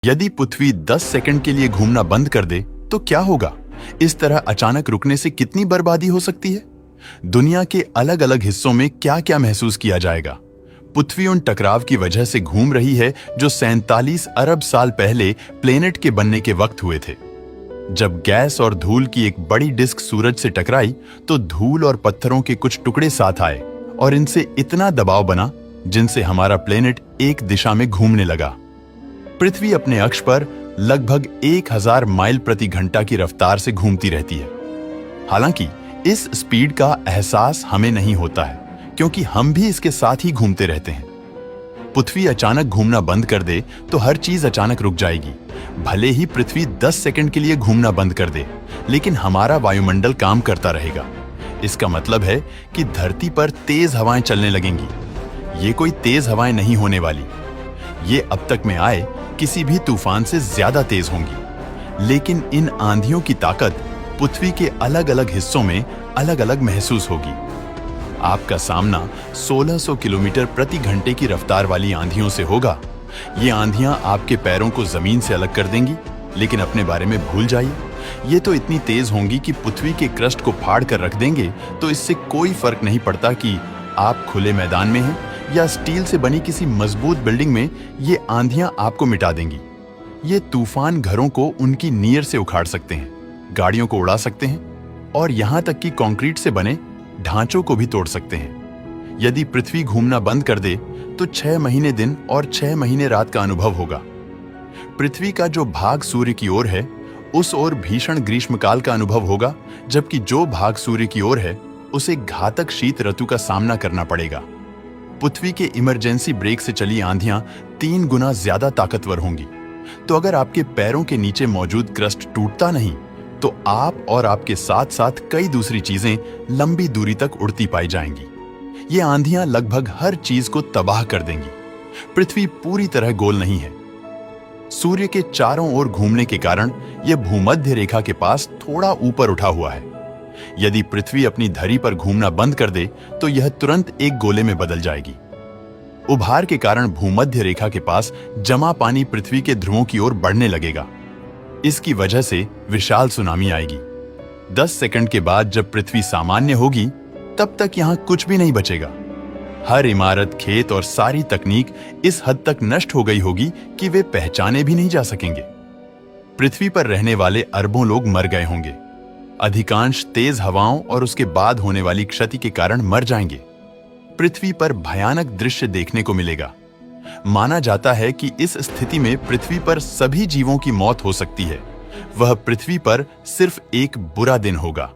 यदि पृथ्वी 10 सेकंड के लिए घूमना बंद कर दे तो क्या होगा? इस तरह अचानक रुकने से कितनी बर्बादी हो सकती है? दुनिया के अलग अलग हिस्सों में क्या क्या महसूस किया जाएगा? पृथ्वी उन टकराव की वजह से घूम रही है जो 47 अरब साल पहले प्लेनेट के बनने के वक्त हुए थे। जब गैस और धूल की एक बड़ी डिस्क सूरज से टकराई तो धूल और पत्थरों के कुछ टुकड़े साथ आए और इनसे इतना दबाव बना जिनसे हमारा प्लेनेट एक दिशा में घूमने लगा। पृथ्वी अपने अक्ष पर लगभग 1000 माइल प्रति घंटा की रफ्तार से घूमती रहती है। हालांकि इस स्पीड का एहसास हमें नहीं होता है क्योंकि हम भी इसके साथ ही घूमते रहते हैं। पृथ्वी अचानक घूमना बंद कर दे तो हर चीज अचानक रुक जाएगी। भले ही पृथ्वी 10 सेकंड के लिए घूमना बंद कर दे, लेकिन हमारा वायुमंडल काम करता रहेगा। इसका मतलब है कि धरती पर तेज हवाएं चलने लगेंगी। ये कोई तेज हवाएं नहीं होने वाली। ये अब तक में आए किसी भी तूफान से ज्यादा तेज होंगी। लेकिन इन आंधियों की ताकत पृथ्वी के अलग अलग हिस्सों में अलग अलग महसूस होगी। आपका सामना 1600 किलोमीटर प्रति घंटे की रफ्तार वाली आंधियों से होगा। ये आंधियां आपके पैरों को जमीन से अलग कर देंगी, लेकिन अपने बारे में भूल जाइए। ये तो इतनी तेज होंगी कि पृथ्वी के क्रस्ट को फाड़ कर रख देंगे, तो इससे कोई फर्क नहीं पड़ता कि आप खुले मैदान में हैं या स्टील से बनी किसी मजबूत बिल्डिंग में। ये आंधियां आपको मिटा देंगी। ये तूफान घरों को उनकी नींव से उखाड़ सकते हैं, गाड़ियों को उड़ा सकते हैं और यहां तक कि कंक्रीट से बने ढांचों को भी तोड़ सकते हैं। यदि पृथ्वी घूमना बंद कर दे तो 6 महीने दिन और 6 महीने रात का अनुभव होगा। पृथ्वी का जो भाग सूर्य की ओर है उस ओर भीषण ग्रीष्मकाल का अनुभव होगा, जबकि जो भाग सूर्य की ओर है उसे घातक शीत ऋतु का सामना करना पड़ेगा। पृथ्वी के इमरजेंसी ब्रेक से चली आंधियां 3 गुना ज्यादा ताकतवर होंगी। तो अगर आपके पैरों के नीचे मौजूद क्रस्ट टूटता नहीं तो आप और आपके साथ साथ कई दूसरी चीजें लंबी दूरी तक उड़ती पाई जाएंगी। ये आंधियां लगभग हर चीज को तबाह कर देंगी। पृथ्वी पूरी तरह गोल नहीं है। सूर्य के चारों ओर घूमने के कारण यह भूमध्य रेखा के पास थोड़ा ऊपर उठा हुआ है। यदि पृथ्वी अपनी धरी पर घूमना बंद कर दे तो यह तुरंत एक गोले में बदल जाएगी। उभार के कारण भूमध्य रेखा के पास जमा पानी पृथ्वी के ध्रुवों की ओर बढ़ने लगेगा। इसकी वजह से विशाल सुनामी आएगी। 10 सेकंड के बाद जब पृथ्वी सामान्य होगी तब तक यहां कुछ भी नहीं बचेगा। हर इमारत, खेत और सारी तकनीक इस हद तक नष्ट हो गई होगी कि वे पहचाने भी नहीं जा सकेंगे। पृथ्वी पर रहने वाले अरबों लोग मर गए होंगे। अधिकांश तेज हवाओं और उसके बाद होने वाली क्षति के कारण मर जाएंगे। पृथ्वी पर भयानक दृश्य देखने को मिलेगा। माना जाता है कि इस स्थिति में पृथ्वी पर सभी जीवों की मौत हो सकती है। वह पृथ्वी पर सिर्फ एक बुरा दिन होगा।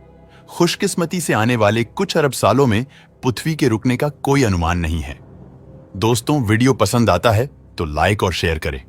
खुशकिस्मती से आने वाले कुछ अरब सालों में पृथ्वी के रुकने का कोई अनुमान नहीं है। दोस्तों, वीडियो पसंद आता है तो लाइक और शेयर करें।